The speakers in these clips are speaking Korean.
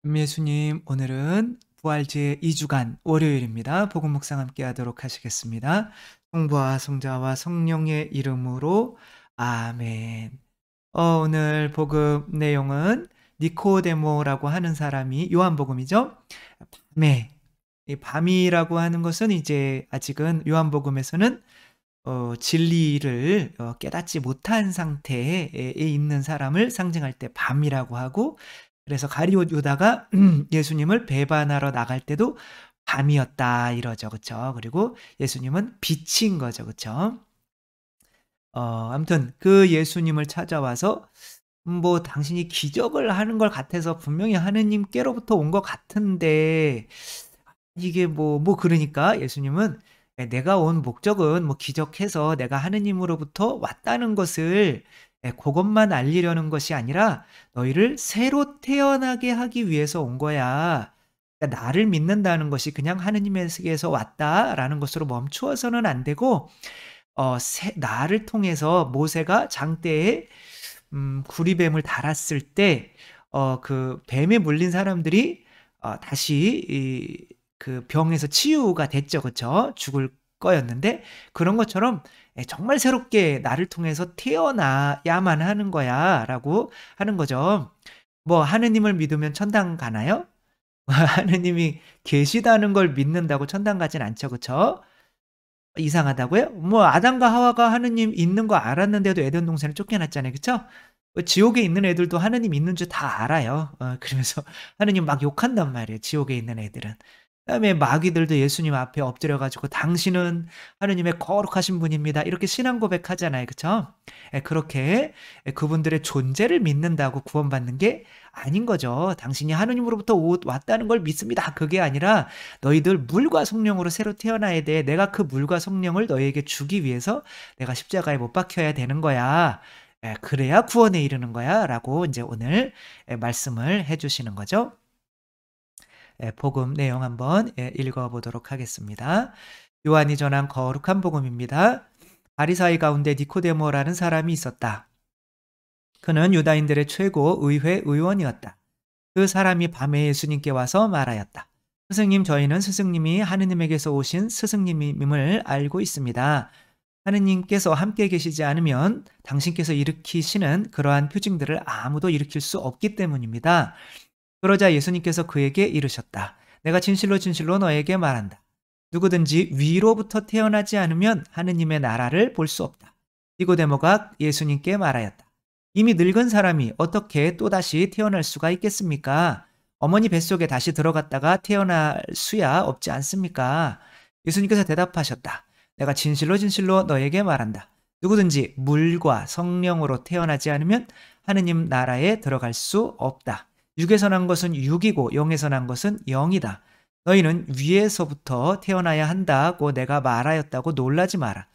예수님, 오늘은 부활제 2주간 월요일입니다. 복음 묵상 함께 하도록 하시겠습니다. 성부와 성자와 성령의 이름으로 아멘. 오늘 복음 내용은 니코데모라고 하는 사람이 요한복음이죠. 밤에 이 밤이라고 하는 것은 이제 아직은 요한복음에서는 진리를 깨닫지 못한 상태에 있는 사람을 상징할 때 밤이라고 하고, 그래서 가룟 유다가 예수님을 배반하러 나갈 때도 밤이었다 이러죠. 그쵸? 그리고 예수님은 빛인 거죠. 그쵸? 아무튼 그 예수님을 찾아와서 뭐 당신이 기적을 하는 걸 같아서 분명히 하느님께로부터 온 것 같은데, 이게 그러니까 예수님은 내가 온 목적은 뭐 기적해서 내가 하느님으로부터 왔다는 것을 그것만 알리려는 것이 아니라 너희를 새로 태어나게 하기 위해서 온 거야. 그러니까 나를 믿는다는 것이 그냥 하느님에게서 왔다라는 것으로 멈추어서는 안 되고, 나를 통해서 모세가 장대에 구리뱀을 달았을 때 그 뱀에 물린 사람들이 다시 그 병에서 치유가 됐죠. 그쵸? 죽을 거였는데, 그런 것처럼 정말 새롭게 나를 통해서 태어나야만 하는 거야라고 하는 거죠. 뭐 하느님을 믿으면 천당 가나요? 하느님이 계시다는 걸 믿는다고 천당 가진 않죠. 그쵸? 이상하다고요? 뭐 아담과 하와가 하느님 있는 거 알았는데도 에덴 동산에 쫓겨났잖아요. 그쵸? 지옥에 있는 애들도 하느님 있는 줄 다 알아요. 그러면서 하느님 막 욕한단 말이에요, 지옥에 있는 애들은. 그다음에 마귀들도 예수님 앞에 엎드려 가지고 "당신은 하느님의 거룩하신 분입니다." 이렇게 신앙 고백하잖아요. 그쵸? 그렇게 그분들의 존재를 믿는다고 구원받는 게 아닌 거죠. "당신이 하느님으로부터 왔다는 걸 믿습니다." 그게 아니라 "너희들 물과 성령으로 새로 태어나야 돼. 내가 그 물과 성령을 너희에게 주기 위해서 내가 십자가에 못 박혀야 되는 거야. 그래야 구원에 이르는 거야."라고 인제 오늘 말씀을 해 주시는 거죠. 복음 내용 한번 읽어 보도록 하겠습니다. 요한이 전한 거룩한 복음입니다. 바리사이 가운데 니코데모라는 사람이 있었다. 그는 유다인들의 최고 의회 의원이었다. 그 사람이 밤에 예수님께 와서 말하였다. 스승님, 저희는 스승님이 하느님에게서 오신 스승님임을 알고 있습니다. 하느님께서 함께 계시지 않으면 당신께서 일으키시는 그러한 표징들을 아무도 일으킬 수 없기 때문입니다. 그러자 예수님께서 그에게 이르셨다. 내가 진실로 진실로 너에게 말한다. 누구든지 위로부터 태어나지 않으면 하느님의 나라를 볼 수 없다. 니고데모가 예수님께 말하였다. 이미 늙은 사람이 어떻게 또다시 태어날 수가 있겠습니까? 어머니 뱃속에 다시 들어갔다가 태어날 수야 없지 않습니까? 예수님께서 대답하셨다. 내가 진실로 진실로 너에게 말한다. 누구든지 물과 성령으로 태어나지 않으면 하느님 나라에 들어갈 수 없다. 육에서 난 것은 육이고 영에서 난 것은 영이다. 너희는 위에서부터 태어나야 한다고 내가 말하였다고 놀라지 마라.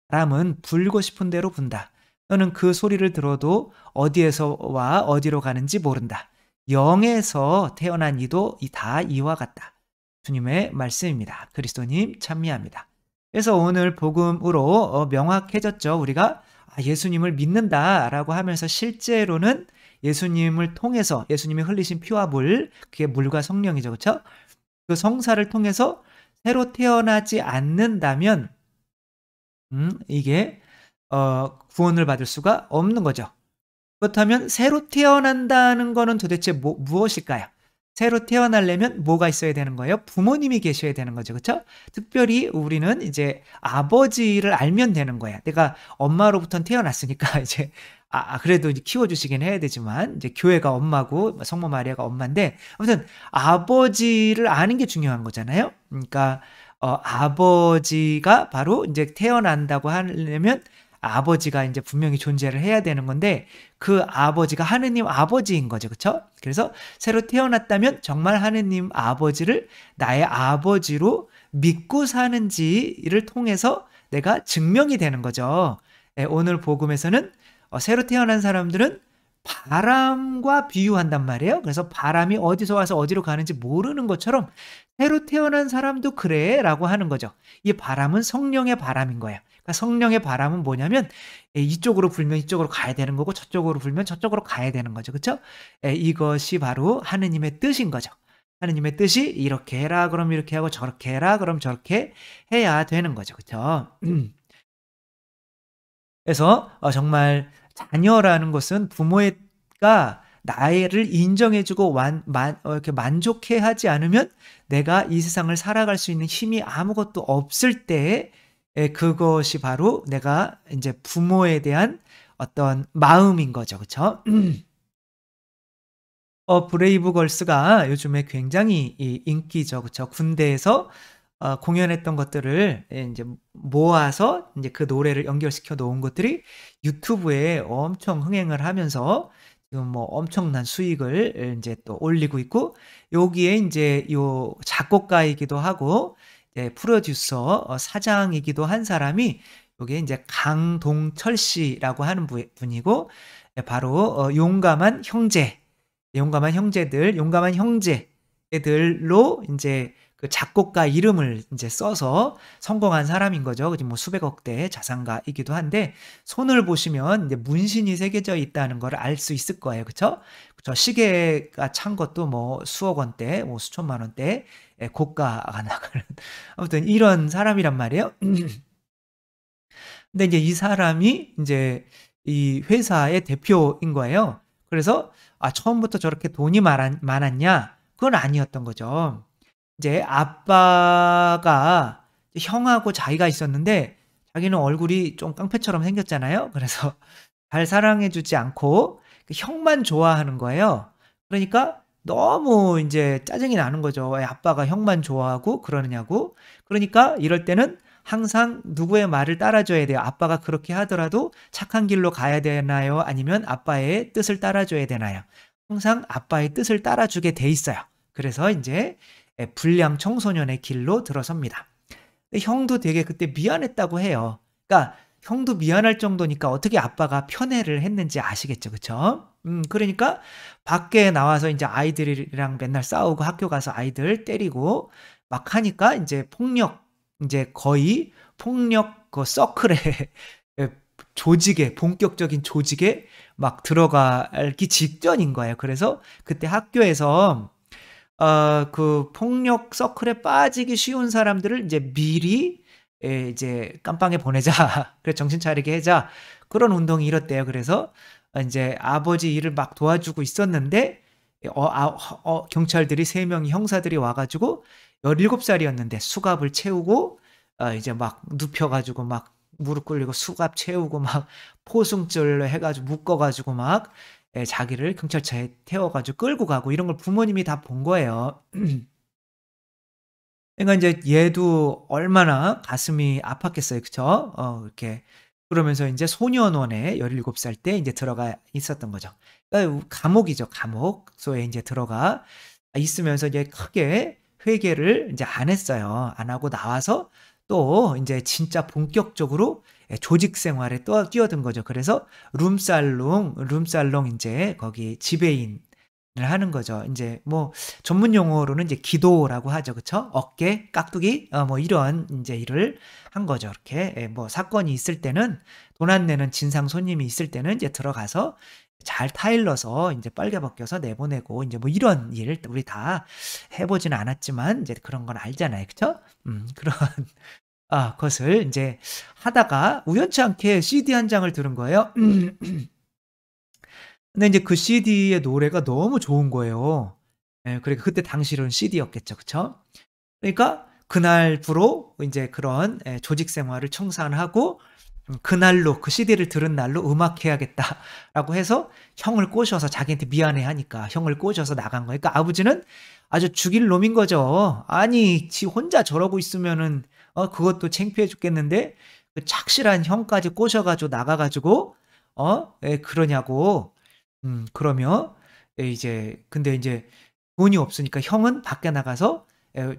바람은 불고 싶은 대로 분다. 너는 그 소리를 들어도 어디에서와 어디로 가는지 모른다. 영에서 태어난 이도 다 이와 같다. 주님의 말씀입니다. 그리스도님 찬미합니다. 그래서 오늘 복음으로 명확해졌죠. 우리가 예수님을 믿는다라고 하면서 실제로는 예수님을 통해서 예수님이 흘리신 피와 물, 그게 물과 성령이죠. 그렇죠? 그 성사를 통해서 새로 태어나지 않는다면 이게 구원을 받을 수가 없는 거죠. 그렇다면 새로 태어난다는 거는 도대체 무엇일까요? 새로 태어나려면 뭐가 있어야 되는 거예요? 부모님이 계셔야 되는 거죠. 그렇죠? 특별히 우리는 이제 아버지를 알면 되는 거야. 내가 엄마로부터는 태어났으니까 이제 그래도 이제 키워주시긴 해야 되지만 이제 교회가 엄마고 성모 마리아가 엄마인데, 아무튼 아버지를 아는 게 중요한 거잖아요. 그러니까 아버지가 바로 이제 태어난다고 하려면 아버지가 이제 분명히 존재를 해야 되는 건데, 그 아버지가 하느님 아버지인 거죠. 그렇죠? 그래서 새로 태어났다면 정말 하느님 아버지를 나의 아버지로 믿고 사는지를 통해서 내가 증명이 되는 거죠. 오늘 복음에서는 새로 태어난 사람들은 바람과 비유한단 말이에요. 그래서 바람이 어디서 와서 어디로 가는지 모르는 것처럼 새로 태어난 사람도 그래 라고 하는 거죠. 이 바람은 성령의 바람인 거예요. 그러니까 성령의 바람은 뭐냐면 이쪽으로 불면 이쪽으로 가야 되는 거고 저쪽으로 불면 저쪽으로 가야 되는 거죠. 그쵸? 이것이 바로 하느님의 뜻인 거죠. 하느님의 뜻이 이렇게 해라 그럼 이렇게 하고 저렇게 해라 그럼 저렇게 해야 되는 거죠. 그쵸? 그래서 정말 자녀라는 것은 부모가 나를 인정해 주고 이렇게 만족해 하지 않으면 내가 이 세상을 살아갈 수 있는 힘이 아무것도 없을 때에 그것이 바로 내가 인제 부모에 대한 어떤 마음인 거죠. 그쵸? 브레이브걸스가 요즘에 굉장히 인기죠. 그쵸? 군대에서 공연했던 것들을 인제 모아서 인제 그 노래를 연결시켜 놓은 것들이 유튜브에 엄청 흥행을 하면서 지금 뭐 엄청난 수익을 인제 또 올리고 있고 여기에 인제 요 작곡가이기도 하고 프로듀서 사장이기도 한 사람이 요게 인제 강동철 씨라고 하는 분이고 바로 용감한 형제, 용감한 형제들, 용감한 형제들로 인제 그 작곡가 이름을 인제 써서 성공한 사람인 거죠. 지금 뭐 수백억 대의 자산가이기도 한데 손을 보시면 인제 문신이 새겨져 있다는 거를 알 수 있을 거예요. 그쵸? 그쵸. 시계가 찬 것도 뭐 수억 원대, 뭐 수천만 원대 고가가 나가는 아무튼 이런 사람이란 말이에요. 근데 인제 이 사람이 인제 이 회사의 대표인 거예요. 그래서 처음부터 저렇게 돈이 많았냐? 그건 아니었던 거죠. 이제 아빠가 형하고 자기가 있었는데 자기는 얼굴이 좀 깡패처럼 생겼잖아요. 그래서 잘 사랑해 주지 않고 그 형만 좋아하는 거예요. 그러니까 너무 인제 짜증이 나는 거죠. 왜 아빠가 형만 좋아하고 그러느냐고. 그러니까 이럴 때는 항상 누구의 말을 따라 줘야 돼요. 아빠가 그렇게 하더라도 착한 길로 가야 되나요? 아니면 아빠의 뜻을 따라 줘야 되나요? 항상 아빠의 뜻을 따라 주게 돼 있어요. 그래서 인제 불량 청소년의 길로 들어섭니다. 근데 형도 되게 그때 미안했다고 해요. 그러니까 형도 미안할 정도니까 어떻게 아빠가 편애를 했는지 아시겠죠. 그쵸? 그러니까 밖에 나와서 인제 아이들이랑 맨날 싸우고 학교 가서 아이들 때리고 막 하니까 인제 폭력 인제 거의 폭력 그 서클에 조직에 본격적인 조직에 막 들어가기 직전인 거예요. 그래서 그때 학교에서 그 폭력 서클에 빠지기 쉬운 사람들을 인제 미리 이제 "깜빵에 보내자. 그래 정신 차리게 하자." 그런 운동이 일었대요. 그래서 인제 아버지 일을 막 도와주고 있었는데 경찰들이 3 명이 형사들이 와 가지고 17 살이었는데 수갑을 채우고 이제 막 눕혀 가지고 막 무릎 꿇리고 수갑 채우고 막 포승줄로 해 가지고 묶어 가지고 막 자기를 경찰차에 태워 가지고 끌고 가고 이런 걸 부모님이 다 본 거예요. 그러니까 인제 얘도 얼마나 가슴이 아팠겠어요. 그쵸? 이렇게 그러면서 인제 소년원에 17살 때 인제 들어가 있었던 거죠. 그러니까 감옥이죠, 감옥소에 인제 들어가 있으면서 이제 크게 회개를 인제 안 했어요. 안 하고 나와서 또 인제 진짜 본격적으로 조직 생활에 또 뛰어든 거죠. 그래서 룸살롱 인제 거기 지배인을 하는 거죠. 인제 뭐 전문 용어로는 이제 기도라고 하죠. 그쵸? 어깨, 깍두기 뭐 이런 인제 일을 한 거죠. 이렇게 뭐 사건이 있을 때는 돈 안 내는 진상 손님이 있을 때는 이제 들어가서 잘 타일러서 인제 빨개 벗겨서 내보내고 인제 뭐 이런 일 우리 다 해 보지는 않았지만 인제 그런 건 알잖아요. 그쵸? 그런 것을 인제 하다가 우연치 않게 CD 한 장을 들은 거예요. 근데 인제 그 CD의 노래가 너무 좋은 거예요. 그러니까 그때 당시로는 CD였겠죠. 그쵸? 그러니까 그날부로 인제 그런 조직 생활을 청산하고 그날로 그 CD를 들은 날로 '음악해야겠다.'라고 해서 형을 꼬셔서 자기한테 미안해하니까 형을 꼬셔서 나간 거예요. 그러니까 아버지는 아주 죽일 놈인 거죠. 아니 지 혼자 저러고 있으면은 그것도 창피해 죽겠는데 그 착실한 형까지 꼬셔 가지고 나가 가지고 그러냐고. 그러며 이제 근데 인제 돈이 없으니까 형은 밖에 나가서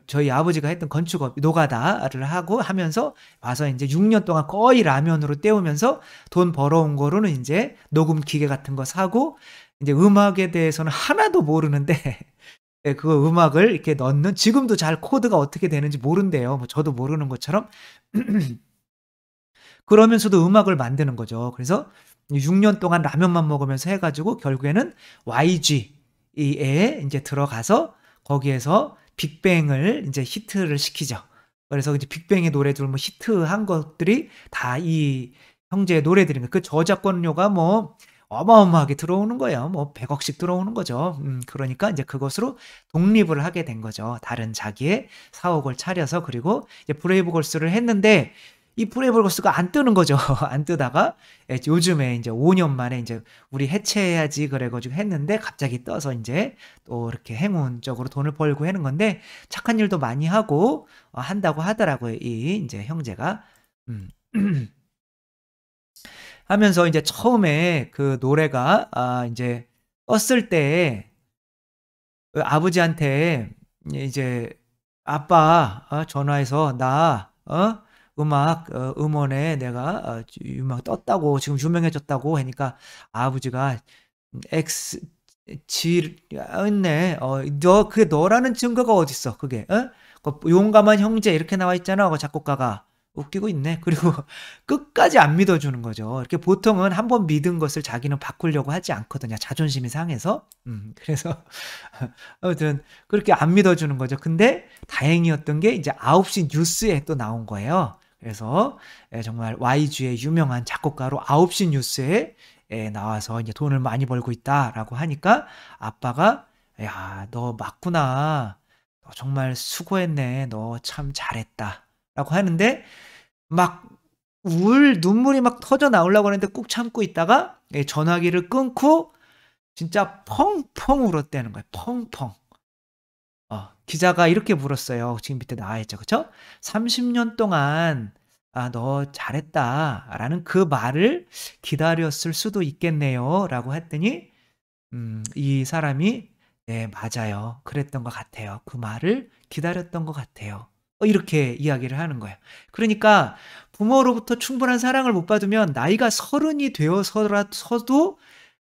저희 아버지가 했던 건축업 노가다를 하고 하면서 와서 인제 6년 동안 거의 라면으로 때우면서 돈 벌어온 거로는 인제 녹음 기계 같은 거 사고 인제 음악에 대해서는 하나도 모르는데 그 음악을 이렇게 넣는 지금도 잘 코드가 어떻게 되는지 모른대요. 뭐 저도 모르는 것처럼. 그러면서도 음악을 만드는 거죠. 그래서 6년 동안 라면만 먹으면서 해 가지고 결국에는 YG 에 인제 들어가서 거기에서 빅뱅을 인제 히트를 시키죠. 그래서 이제 빅뱅의 노래들 뭐 히트한 것들이 다 이 형제의 노래들입니다. 그 저작권료가 뭐 어마어마하게 들어오는 거예요. 뭐 100 억씩 들어오는 거죠. 그러니까 인제 그것으로 독립을 하게 된 거죠. 다른 자기의 사옥을 차려서. 그리고 이제 브레이브걸스를 했는데 이 브레이브걸스가 안 뜨는 거죠. 안 뜨다가 요즘에 인제 5년 만에 인제 '우리 해체해야지.' 그래 가지고 했는데 갑자기 떠서 인제 또 이렇게 행운적으로 돈을 벌고 하는 건데 착한 일도 많이 하고 한다고 하더라고요, 이 인제 형제가. 음. 하면서 인제 처음에 그 노래가 인제 떴을 때 그 아버지한테 이제 "아빠 전화해서 나 음악 음원에 내가 음악 떴다고 지금 유명해졌다고." 하니까 아버지가 X 지 있네. 너 그게 너라는 증거가 어딨어 그게. 그 "용감한 형제." 이렇게 나와 있잖아 그 작곡가가. 웃기고 있네. 그리고 끝까지 안 믿어 주는 거죠. 이렇게 보통은 한번 믿은 것을 자기는 바꾸려고 하지 않거든요, 자존심이 상해서. 그래서 아무튼 그렇게 안 믿어 주는 거죠. 근데 다행이었던 게 이제 9시 뉴스에 또 나온 거예요. 그래서 정말 YG의 유명한 작곡가로 9시 뉴스에 나와서 이제 "돈을 많이 벌고 있다."라고 하니까 아빠가 "야 너 맞구나. 너 정말 수고했네. 너 참 잘했다."라고 하는데 막 눈물이 막 터져 나오려고 하는데 꾹 참고 있다가 전화기를 끊고 진짜 펑펑 울었다는 거예요, 펑펑. 기자가 이렇게 물었어요. 지금 밑에 나와 있죠. 그쵸? "30년 동안 너 잘했다."라는 그 말을 기다렸을 수도 있겠네요."라고 했더니 이 사람이 "네 맞아요. 그랬던 것 같아요. 그 말을 기다렸던 것 같아요." 이렇게 이야기를 하는 거예요. 그러니까 부모로부터 충분한 사랑을 못 받으면 나이가 30이 되어서라서도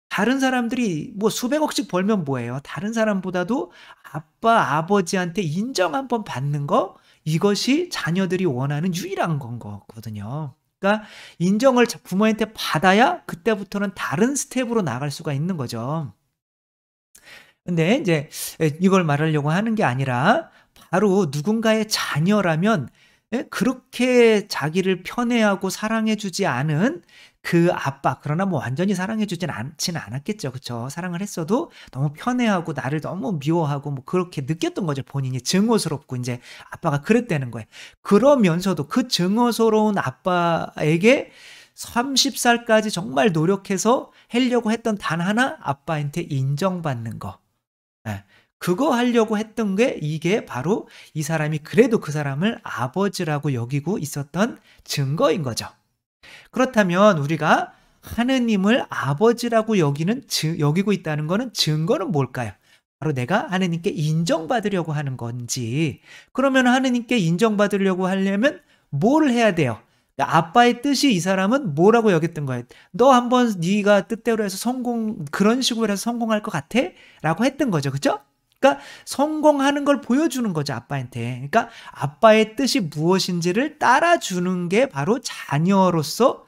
다른 사람들이 뭐 수백억씩 벌면 뭐해요. 다른 사람보다도 아빠, 아버지한테 인정 한번 받는 거 이것이 자녀들이 원하는 유일한 건 거거든요. 그러니까 인정을 부모한테 받아야 그때부터는 다른 스텝으로 나갈 수가 있는 거죠. 근데 인제 이걸 말하려고 하는 게 아니라 바로 누군가의 자녀라면 그렇게 자기를 편애하고 사랑해 주지 않은 그 아빠, 그러나 뭐 완전히 사랑해 주진 않지는 않았겠죠. 그쵸? 사랑을 했어도 너무 편애하고 나를 너무 미워하고 뭐 그렇게 느꼈던 거죠. 본인이 증오스럽고 인제 아빠가 그랬다는 거예요. 그러면서도 그 증오스러운 아빠에게 30 살까지 정말 노력해서 하려고 했던 단 하나, 아빠한테 인정받는 거. 예. 그거 하려고 했던 게 이게 바로 이 사람이 그래도 그 사람을 아버지라고 여기고 있었던 증거인 거죠. 그렇다면 우리가 하느님을 아버지라고 여기고 있다는 거는 증거는 뭘까요? 바로 내가 하느님께 인정받으려고 하는 건지. 그러면 하느님께 인정받으려고 하려면 뭘 해야 돼요? 아빠의 뜻이 이 사람은 뭐라고 여겼던 거예요? "너 한번 네가 뜻대로 해서 그런 식으로 해서 성공할 것 같아?" 라고 했던 거죠. 그죠? 그러니까 성공하는 걸 보여주는 거죠, 아빠한테. 그러니까 아빠의 뜻이 무엇인지를 따라주는 게 바로 자녀로서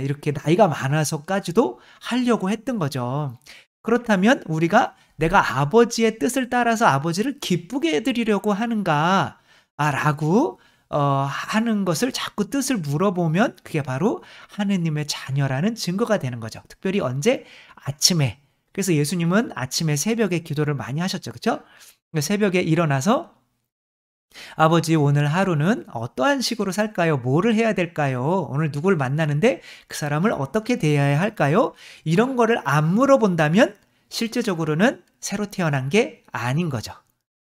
이렇게 나이가 많아서까지도 하려고 했던 거죠. 그렇다면 우리가 '내가 아버지의 뜻을 따라서 아버지를 기쁘게 해 드리려고 하는가?' 라고 하는 것을 자꾸 뜻을 물어보면 그게 바로 하느님의 자녀라는 증거가 되는 거죠. 특별히 언제? 아침에. 그래서 예수님은 아침에 새벽에 기도를 많이 하셨죠. 그쵸? 새벽에 일어나서 "아버지 오늘 하루는 어떠한 식으로 살까요? 뭐를 해야 될까요? 오늘 누구를 만나는데 그 사람을 어떻게 대해야 할까요?" 이런 거를 안 물어본다면 실제적으로는 새로 태어난 게 아닌 거죠.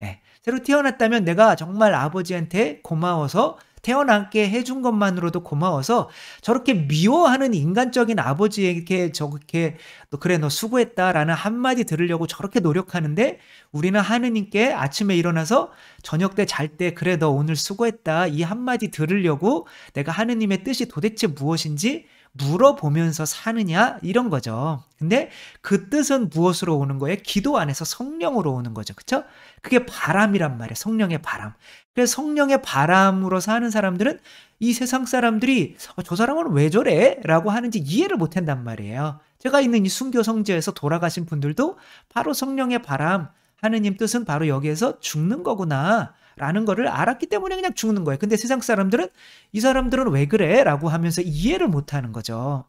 예. 새로 태어났다면 내가 정말 아버지한테 고마워서 태어나게 해준 것만으로도 고마워서 저렇게 미워하는 인간적인 아버지에게 저렇게 "너 그래 너 수고했다."라는 한마디 들으려고 저렇게 노력하는데 우리는 하느님께 아침에 일어나서 저녁 때 잘 때 "그래 너 오늘 수고했다." 이 한마디 들으려고 내가 하느님의 뜻이 도대체 무엇인지 물어보면서 사느냐 이런 거죠. 근데 그 뜻은 무엇으로 오는 거예요? 기도 안에서 성령으로 오는 거죠. 그쵸? 그게 바람이란 말이에요. 성령의 바람. 그래서 성령의 바람으로 사는 사람들은 이 세상 사람들이 저 사람은 왜 저래? 라고 하는지 이해를 못 한단 말이에요. 제가 있는 이 순교 성지에서 돌아가신 분들도 바로 성령의 바람, 하느님 뜻은 바로 여기에서 죽는 거구나 라는 거를 알았기 때문에 그냥 죽는 거예요. 근데 세상 사람들은 이 사람들은 왜 그래? 라고 하면서 이해를 못 하는 거죠.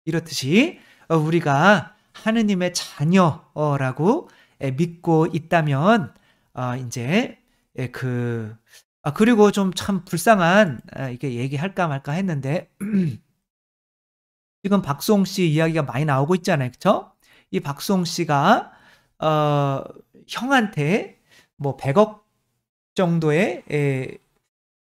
이렇듯이 우리가 하느님의 자녀라고 믿고 있다면 이제 그리고 좀 참 불쌍한 이게 얘기할까 말까 했는데 지금 박수홍 씨 이야기가 많이 나오고 있잖아요. 그쵸? 이 박수홍 씨가 형한테 뭐 100억 정도의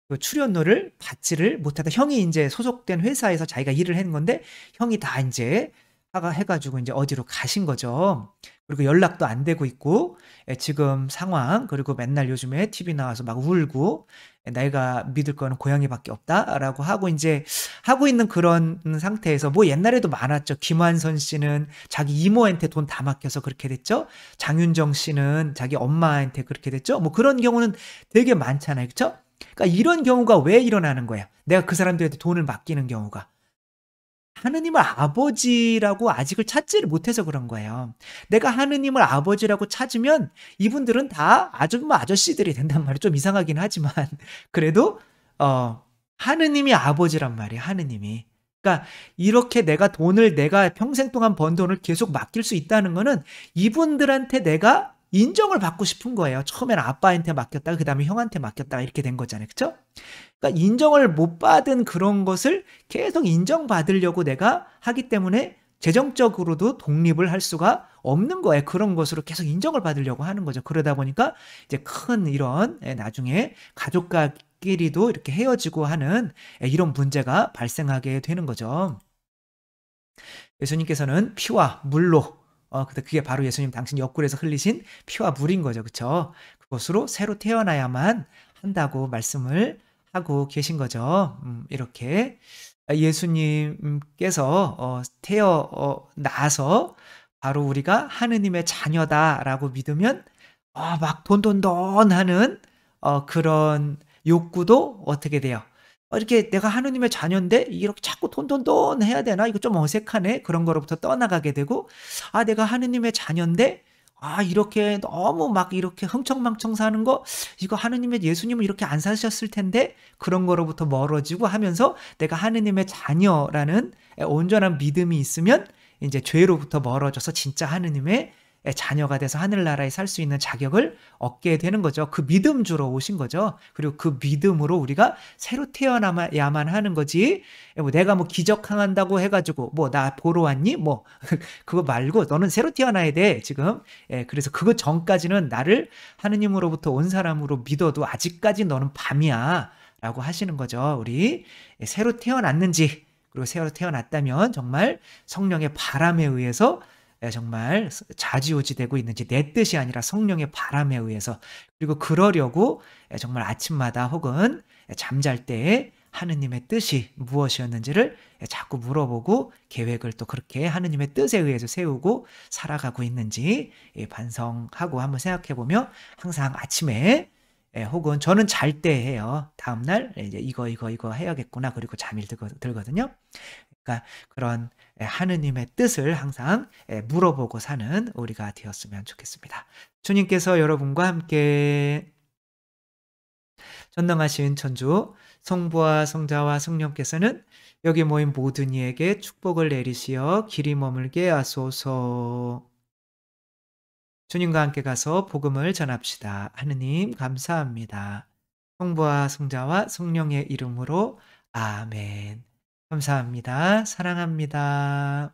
그 출연료를 받지를 못하다. 형이 인제 소속된 회사에서 자기가 일을 하는 건데 형이 다 인제 해 가지고 인제 어디로 가신 거죠. 그리고 연락도 안 되고 있고 지금 상황 그리고 맨날 요즘에 TV 나와서 막 울고 "내가 믿을 거는 고양이밖에 없다."라고 하고 인제 하고 있는 그런 상태에서 뭐 옛날에도 많았죠. 김완선 씨는 자기 이모한테 돈 다 맡겨서 그렇게 됐죠. 장윤정 씨는 자기 엄마한테 그렇게 됐죠. 뭐 그런 경우는 되게 많잖아요. 그쵸? 그러니까 이런 경우가 왜 일어나는 거예요? 내가 그 사람들한테 돈을 맡기는 경우가. 하느님을 아버지라고 아직을 찾지를 못해서 그런 거예요. 내가 하느님을 아버지라고 찾으면 이분들은 다 아줌마 아저씨들이 된단 말이에요. 좀 이상하긴 하지만 그래도 하느님이 아버지란 말이에요, 하느님이. 그러니까 이렇게 내가 평생 동안 번 돈을 계속 맡길 수 있다는 거는 이분들한테 내가 인정을 받고 싶은 거예요. 처음에는 아빠한테 맡겼다가 그다음에 형한테 맡겼다가 이렇게 된 거잖아요. 그쵸? 그러니까 인정을 못 받은 그런 것을 계속 인정받으려고 내가 하기 때문에 재정적으로도 독립을 할 수가 없는 거예요. 그런 것으로 계속 인정을 받으려고 하는 거죠. 그러다 보니까 이제 큰 이런 나중에 가족과끼리도 이렇게 헤어지고 하는 이런 문제가 발생하게 되는 거죠. 예수님께서는 피와 물로 그게 바로 예수님 당신 옆구리에서 흘리신 피와 물인 거죠. 그쵸? 그것으로 새로 태어나야만 한다고 말씀을 하고 계신 거죠. 이렇게 예수님께서 태어나서 바로 우리가 하느님의 자녀다라고 믿으면 막 돈돈돈 하는 그런 욕구도 어떻게 돼요? 이렇게 '내가 하느님의 자녀인데 이렇게 자꾸 돈돈돈 해야 되나? 이거 좀 어색하네.' 그런 거로부터 떠나가게 되고 '아 내가 하느님의 자녀인데 이렇게 너무 막 이렇게 흥청망청 사는 거 이거 하느님의 예수님은 이렇게 안 사셨을 텐데.' 그런 거로부터 멀어지고 하면서 내가 하느님의 자녀라는 온전한 믿음이 있으면 인제 죄로부터 멀어져서 진짜 하느님의 자녀가 돼서 하늘나라에 살 수 있는 자격을 얻게 되는 거죠. 그 믿음 주러 오신 거죠. 그리고 그 믿음으로 우리가 새로 태어나야만 하는 거지. 뭐 내가 뭐 기적 행한다고 해 가지고 뭐 "나 보러 왔니?" 뭐 그거 말고 "너는 새로 태어나야 돼 지금." 그래서 "그거 전까지는 나를 하느님으로부터 온 사람으로 믿어도 아직까지 너는 밤이야."라고 하시는 거죠. 우리 새로 태어났는지 그리고 새로 태어났다면 정말 성령의 바람에 의해서 정말 좌지우지되고 있는지 내 뜻이 아니라 성령의 바람에 의해서 그리고 그러려고 정말 아침마다 혹은 잠잘 때에 하느님의 뜻이 무엇이었는지를 자꾸 물어보고 계획을 또 그렇게 하느님의 뜻에 의해서 세우고 살아가고 있는지 반성하고 한번 생각해 보면 항상 아침에 혹은 저는 잘 때 해요. 다음날 이제 이거 해야겠구나. 그리고 잠이 들거든요. 그러니까 그런 하느님의 뜻을 항상 물어보고 사는 우리가 되었으면 좋겠습니다. 주님께서 여러분과 함께 전능하신 천주 성부와 성자와 성령께서는 여기 모인 모든 이에게 축복을 내리시어 길이 머물게 하소서. 주님과 함께 가서 복음을 전합시다. 하느님 감사합니다. 성부와 성자와 성령의 이름으로 아멘. 감사합니다. 사랑합니다.